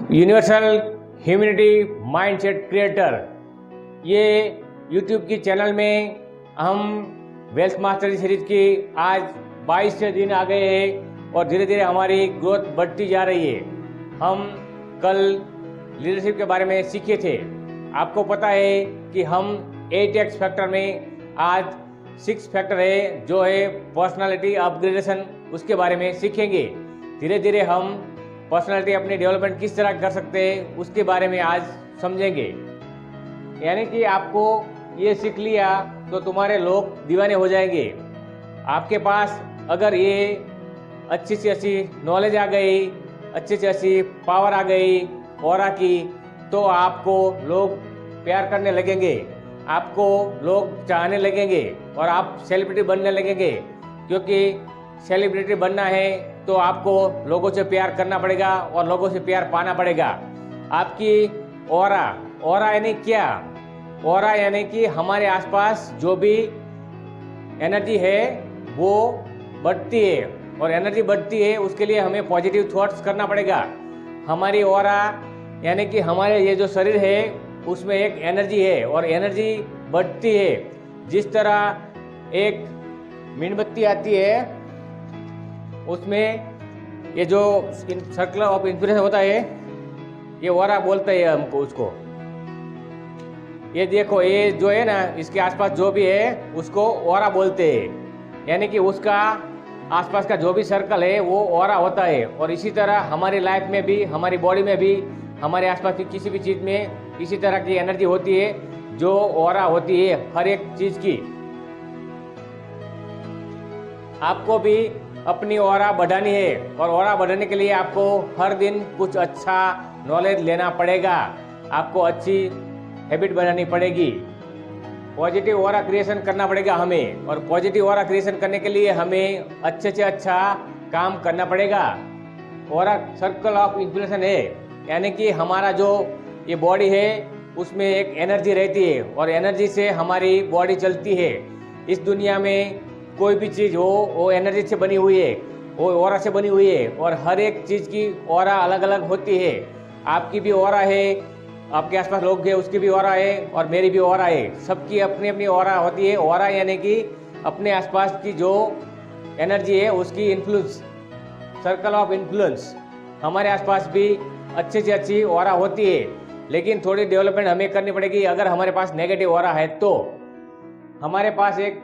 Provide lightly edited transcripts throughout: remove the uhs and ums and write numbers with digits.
Universal humanity mindset creator, ये YouTube की channel में हम वेल्थ मास्टरी सीरीज की आज 22 दिन आ गए हैं और धीरे धीरे हमारी ग्रोथ बढ़ती जा रही है। हम कल लीडरशिप के बारे में सीखे थे। आपको पता है कि हम 8x फैक्टर में आज 6 फैक्टर है जो है पर्सनालिटी अपग्रेडेशन, उसके बारे में सीखेंगे। धीरे धीरे हम पर्सनालिटी अपनी डेवलपमेंट किस तरह कर सकते हैं उसके बारे में आज समझेंगे। यानी कि आपको ये सीख लिया तो तुम्हारे लोग दीवाने हो जाएंगे। आपके पास अगर ये अच्छी से अच्छी नॉलेज आ गई, अच्छी से अच्छी पावर आ गई ऑरा की, तो आपको लोग प्यार करने लगेंगे, आपको लोग चाहने लगेंगे और आप सेलिब्रिटी बनने लगेंगे। क्योंकि सेलिब्रिटी बनना है तो आपको लोगों से प्यार करना पड़ेगा और लोगों से प्यार पाना पड़ेगा। आपकी ऑरा यानी क्या? ऑरा यानी कि हमारे आसपास जो भी एनर्जी है वो बढ़ती है, और एनर्जी बढ़ती है उसके लिए हमें पॉजिटिव थॉट्स करना पड़ेगा। हमारी ऑरा यानी कि हमारे ये जो शरीर है उसमें एक एनर्जी है और एनर्जी बढ़ती है। जिस तरह एक मेणबत्ती आती है उसमें ये जो सर्कल ऑफ इंस्पिरेशन होता है, ये ऑरा बोलते हैं हमको उसको। ये देखो, ये जो है ना, इसके आसपास जो भी है उसको ऑरा बोलते हैं। यानी कि उसका आसपास का जो भी सर्कल है वो ऑरा होता है। और इसी तरह हमारी लाइफ में भी, हमारी बॉडी में भी, हमारे आसपास की किसी भी चीज़ में इसी तरह की एनर्जी होती है जो ऑरा होती है हर एक चीज़ की। आपको भी अपनी ऑरा बढ़ानी है और ऑरा बढ़ाने के लिए आपको हर दिन कुछ अच्छा नॉलेज लेना पड़ेगा, आपको अच्छी हैबिट बनानी पड़ेगी, पॉजिटिव ऑरा क्रिएशन करना पड़ेगा हमें। और पॉजिटिव ऑरा क्रिएशन करने के लिए हमें अच्छे से अच्छा काम करना पड़ेगा। ऑरा सर्कल ऑफ इन्फ्लुएंस है, यानी कि हमारा जो ये बॉडी है उसमें एक एनर्जी रहती है और एनर्जी से हमारी बॉडी चलती है। इस दुनिया में कोई भी चीज़ हो वो एनर्जी से बनी हुई है, वो ऑरा से बनी हुई है। और हर एक चीज़ की ऑरा अलग अलग होती है। आपकी भी ऑरा है, आपके आसपास लोग हैं उसकी भी ऑरा है और मेरी भी ऑरा है। सबकी अपनी अपनी ऑरा होती है। ऑरा यानी कि अपने आसपास की जो एनर्जी है उसकी इन्फ्लुएंस, सर्कल ऑफ इन्फ्लुएंस। हमारे आसपास भी अच्छी से अच्छी ऑरा होती है, लेकिन थोड़ी डेवलपमेंट हमें करनी पड़ेगी। अगर हमारे पास नेगेटिव ऑरा है तो हमारे पास एक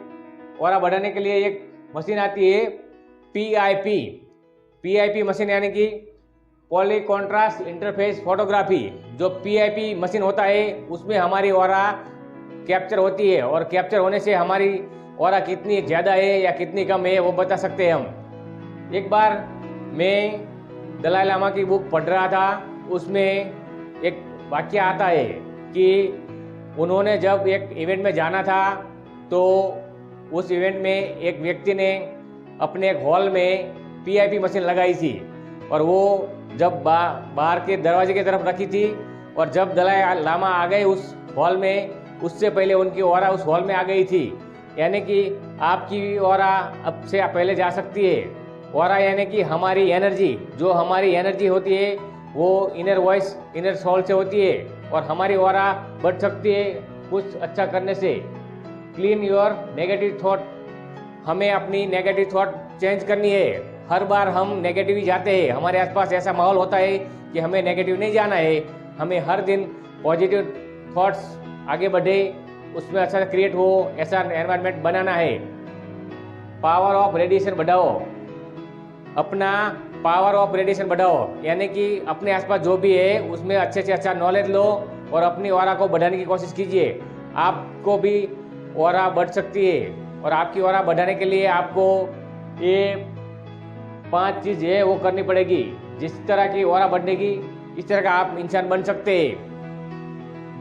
ऑरा बढ़ाने के लिए एक मशीन आती है PIP मशीन, यानी कि पॉली कॉन्ट्रास्ट इंटरफेस फोटोग्राफी। जो PIP मशीन होता है उसमें हमारी ऑरा कैप्चर होती है और कैप्चर होने से हमारी ऑरा कितनी ज़्यादा है या कितनी कम है वो बता सकते हैं हम। एक बार मैं दलाई लामा की बुक पढ़ रहा था, उसमें एक वाक्य आता है कि उन्होंने जब एक इवेंट में जाना था तो उस इवेंट में एक व्यक्ति ने अपने एक हॉल में PIP मशीन लगाई थी और वो जब बाहर के दरवाजे की तरफ रखी थी, और जब दलाई लामा आ गए उस हॉल में, उससे पहले उनकी ऑरा उस हॉल में आ गई थी। यानी कि आपकी ऑरा अब से पहले जा सकती है। ऑरा यानी कि हमारी एनर्जी, जो हमारी एनर्जी होती है वो इनर वॉइस, इनर सोल से होती है और हमारी ऑरा बढ़ सकती है कुछ अच्छा करने से। क्लीन योर नेगेटिव थॉट, हमें अपनी नेगेटिव थॉट चेंज करनी है। हर बार हम नेगेटिव ही जाते हैं, हमारे आसपास ऐसा माहौल होता है कि हमें नेगेटिव नहीं जाना है। हमें हर दिन पॉजिटिव थॉट्स आगे बढ़े, उसमें अच्छा क्रिएट हो, ऐसा एनवायरनमेंट बनाना है। पावर ऑफ रेडिएशन बढ़ाओ, अपना पावर ऑफ रेडिएशन बढ़ाओ, यानी कि अपने आसपास जो भी है उसमें अच्छे से अच्छा नॉलेज लो और अपनी ऑरा को बढ़ाने की कोशिश कीजिए। आपको भी ऑरा बढ़ सकती है और आपकी ऑरा बढ़ाने के लिए आपको ये 5 चीज़ है वो करनी पड़ेगी। जिस तरह की ऑरा बढ़ेगी इस तरह का आप इंसान बन सकते हैं।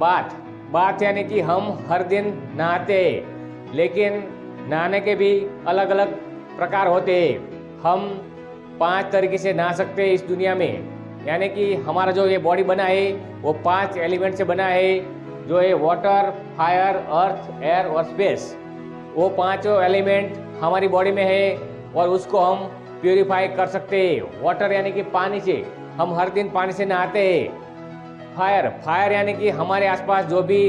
बात यानी कि हम हर दिन नहाते हैं, लेकिन नहाने के भी अलग अलग प्रकार होते हैं। हम 5 तरीके से नहा सकते हैं इस दुनिया में। यानी कि हमारा जो ये बॉडी बना है वो 5 एलिमेंट से बना है, जो है वाटर, फायर, अर्थ, एयर और स्पेस। वो 5 एलिमेंट हमारी बॉडी में है और उसको हम प्योरीफाई कर सकते हैं। वाटर यानी कि पानी से, हम हर दिन पानी से नहाते हैं। फायर यानी कि हमारे आसपास जो भी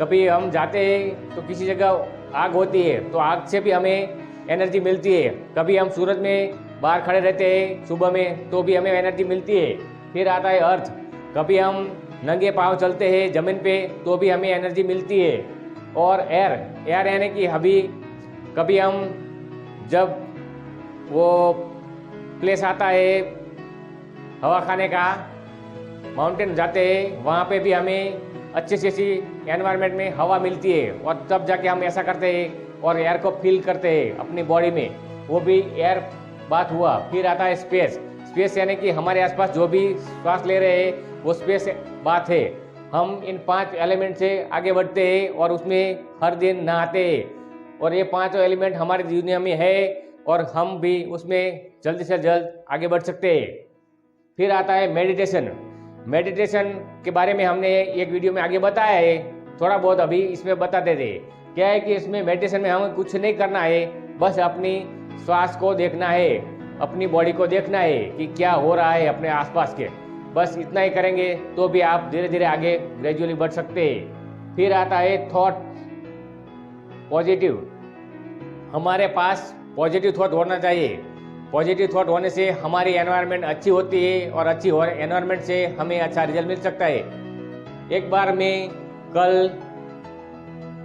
कभी हम जाते हैं तो किसी जगह आग होती है, तो आग से भी हमें एनर्जी मिलती है। कभी हम सूरज में बाहर खड़े रहते हैं सुबह में तो भी हमें एनर्जी मिलती है। फिर आता है अर्थ, कभी हम नंगे पाँव चलते हैं ज़मीन पे तो भी हमें एनर्जी मिलती है। और एयर यानी कि कभी हम जब वो प्लेस आता है हवा खाने का, माउंटेन जाते हैं, वहाँ पे भी हमें अच्छी सी एनवायरनमेंट में हवा मिलती है और तब जाके हम ऐसा करते हैं और एयर को फील करते हैं अपनी बॉडी में, वो भी एयर बात हुआ। फिर आता है स्पेस यानी कि हमारे आसपास जो भी श्वास ले रहे हैं वो स्पेस बात है। हम इन 5 एलिमेंट से आगे बढ़ते हैं और उसमें हर दिन नहाते हैं और ये 5 एलिमेंट हमारी दुनिया में है और हम भी उसमें जल्द से जल्द आगे बढ़ सकते हैं। फिर आता है मेडिटेशन के बारे में हमने एक वीडियो में आगे बताया है, थोड़ा बहुत अभी इसमें बताते थे। क्या है कि इसमें मेडिटेशन में हमें कुछ नहीं करना है, बस अपनी श्वास को देखना है, अपनी बॉडी को देखना है कि क्या हो रहा है अपने आसपास के, बस इतना ही करेंगे तो भी आप धीरे धीरे आगे ग्रेजुअली बढ़ सकते हैं। फिर आता है थॉट पॉजिटिव, हमारे पास पॉजिटिव थॉट होना चाहिए। पॉजिटिव थॉट होने से हमारी एनवायरनमेंट अच्छी होती है और अच्छी एनवायरनमेंट से हमें अच्छा रिजल्ट मिल सकता है। एक बार मैं कल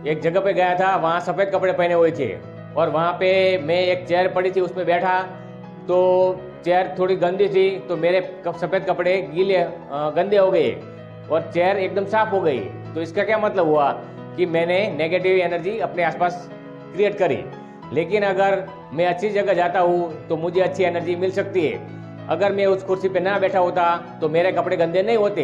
एक जगह पे गया था, वहाँ सफ़ेद कपड़े पहने हुए थे और वहाँ पे मैं एक चेयर पड़ी थी उसमें बैठा, तो चेयर थोड़ी गंदी थी तो मेरे सफ़ेद कपड़े गंदे हो गए और चेयर एकदम साफ हो गई। तो इसका क्या मतलब हुआ कि मैंने नेगेटिव एनर्जी अपने आसपास क्रिएट करी। लेकिन अगर मैं अच्छी जगह जाता हूँ तो मुझे अच्छी एनर्जी मिल सकती है। अगर मैं उस कुर्सी पे ना बैठा होता तो मेरे कपड़े गंदे नहीं होते,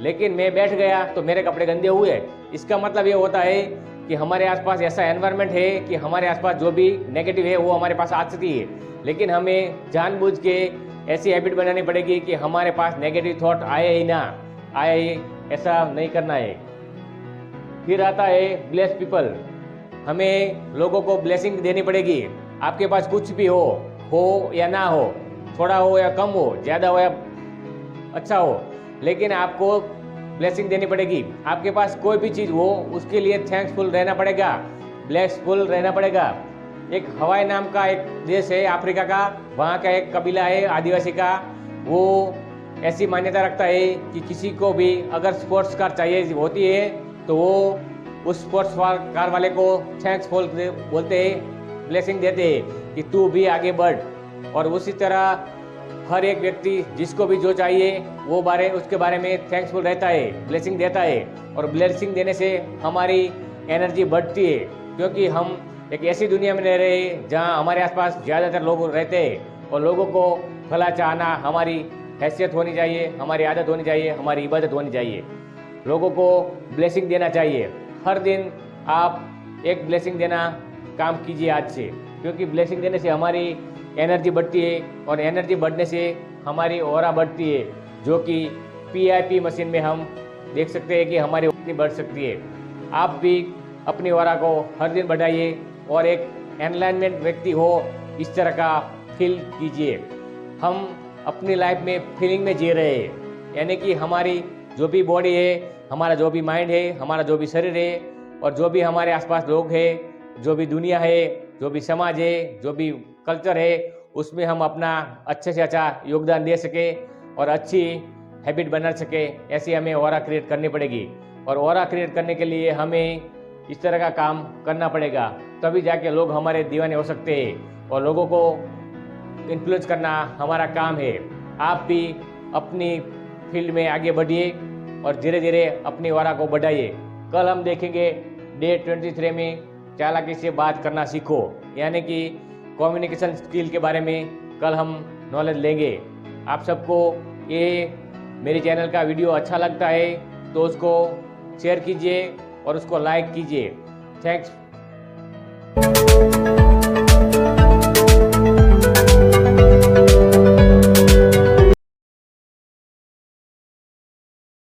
लेकिन मैं बैठ गया तो मेरे कपड़े गंदे हुए। इसका मतलब ये होता है कि हमारे आसपास ऐसा एनवायरनमेंट है कि हमारे आसपास जो भी नेगेटिव है वो हमारे पास आ सकती है, लेकिन हमें जानबूझ के ऐसी हैबिट बनानी पड़ेगी कि हमारे पास नेगेटिव थॉट आए ही ना आए, ऐसा नहीं करना है। फिर आता है ब्लेस पीपल, हमें लोगों को ब्लेसिंग देनी पड़ेगी। आपके पास कुछ भी हो या ना हो, थोड़ा हो या कम हो, ज़्यादा हो या अच्छा हो, लेकिन आपको ब्लेसिंग देनी पड़ेगी। आपके पास कोई भी चीज़ हो उसके लिए थैंक्सफुल रहना पड़ेगा, ब्लेसफुल रहना पड़ेगा। एक हवाई नाम का एक देश है अफ्रीका का, वहाँ का एक कबीला है आदिवासी का, वो ऐसी मान्यता रखता है कि किसी को भी अगर स्पोर्ट्स कार चाहिए होती है तो वो उस स्पोर्ट्स कार वाले को थैंक्सफुल बोलते हैं, ब्लेसिंग देते हैं कि तू भी आगे बढ़। और उसी तरह हर एक व्यक्ति जिसको भी जो चाहिए वो उसके बारे में थैंक्सफुल रहता है, ब्लेसिंग देता है। और ब्लेसिंग देने से हमारी एनर्जी बढ़ती है, क्योंकि हम एक ऐसी दुनिया में रह रहे हैं जहाँ हमारे आसपास ज़्यादातर लोग रहते हैं और लोगों को भला चाहना हमारी हैसियत होनी चाहिए, हमारी आदत होनी चाहिए, हमारी इबादत होनी चाहिए। लोगों को ब्लेसिंग देना चाहिए। हर दिन आप एक ब्लेसिंग देना काम कीजिए आज से, क्योंकि ब्लेसिंग देने से हमारी एनर्जी बढ़ती है और एनर्जी बढ़ने से हमारी ऑरा बढ़ती है, जो कि PIP मशीन में हम देख सकते हैं कि हमारी कितनी बढ़ सकती है। आप भी अपनी ऑरा को हर दिन बढ़ाइए और एक एनलाइनमेंट व्यक्ति हो इस तरह का फील कीजिए। हम अपनी लाइफ में फीलिंग में जी रहे हैं, यानी कि हमारी जो भी बॉडी है, हमारा जो भी माइंड है, हमारा जो भी शरीर है और जो भी हमारे आसपास लोग हैं, जो भी दुनिया है, जो भी समाज है, जो भी कल्चर है, उसमें हम अपना अच्छे से अच्छा योगदान दे सके और अच्छी हैबिट बना सके, ऐसी हमें ऑरा क्रिएट करनी पड़ेगी। और ऑरा क्रिएट करने के लिए हमें इस तरह का काम करना पड़ेगा, तभी जाके लोग हमारे दीवाने हो सकते हैं और लोगों को इन्फ्लुएंस करना हमारा काम है। आप भी अपनी फील्ड में आगे बढ़िए और धीरे धीरे अपनी ऑरा को बढ़ाइए। कल हम देखेंगे डे 23 में चालाकी से बात करना सीखो, यानी कि कम्युनिकेशन स्किल के बारे में कल हम नॉलेज लेंगे। आप सबको ये मेरे चैनल का वीडियो अच्छा लगता है तो उसको शेयर कीजिए और उसको लाइक कीजिए। थैंक्स।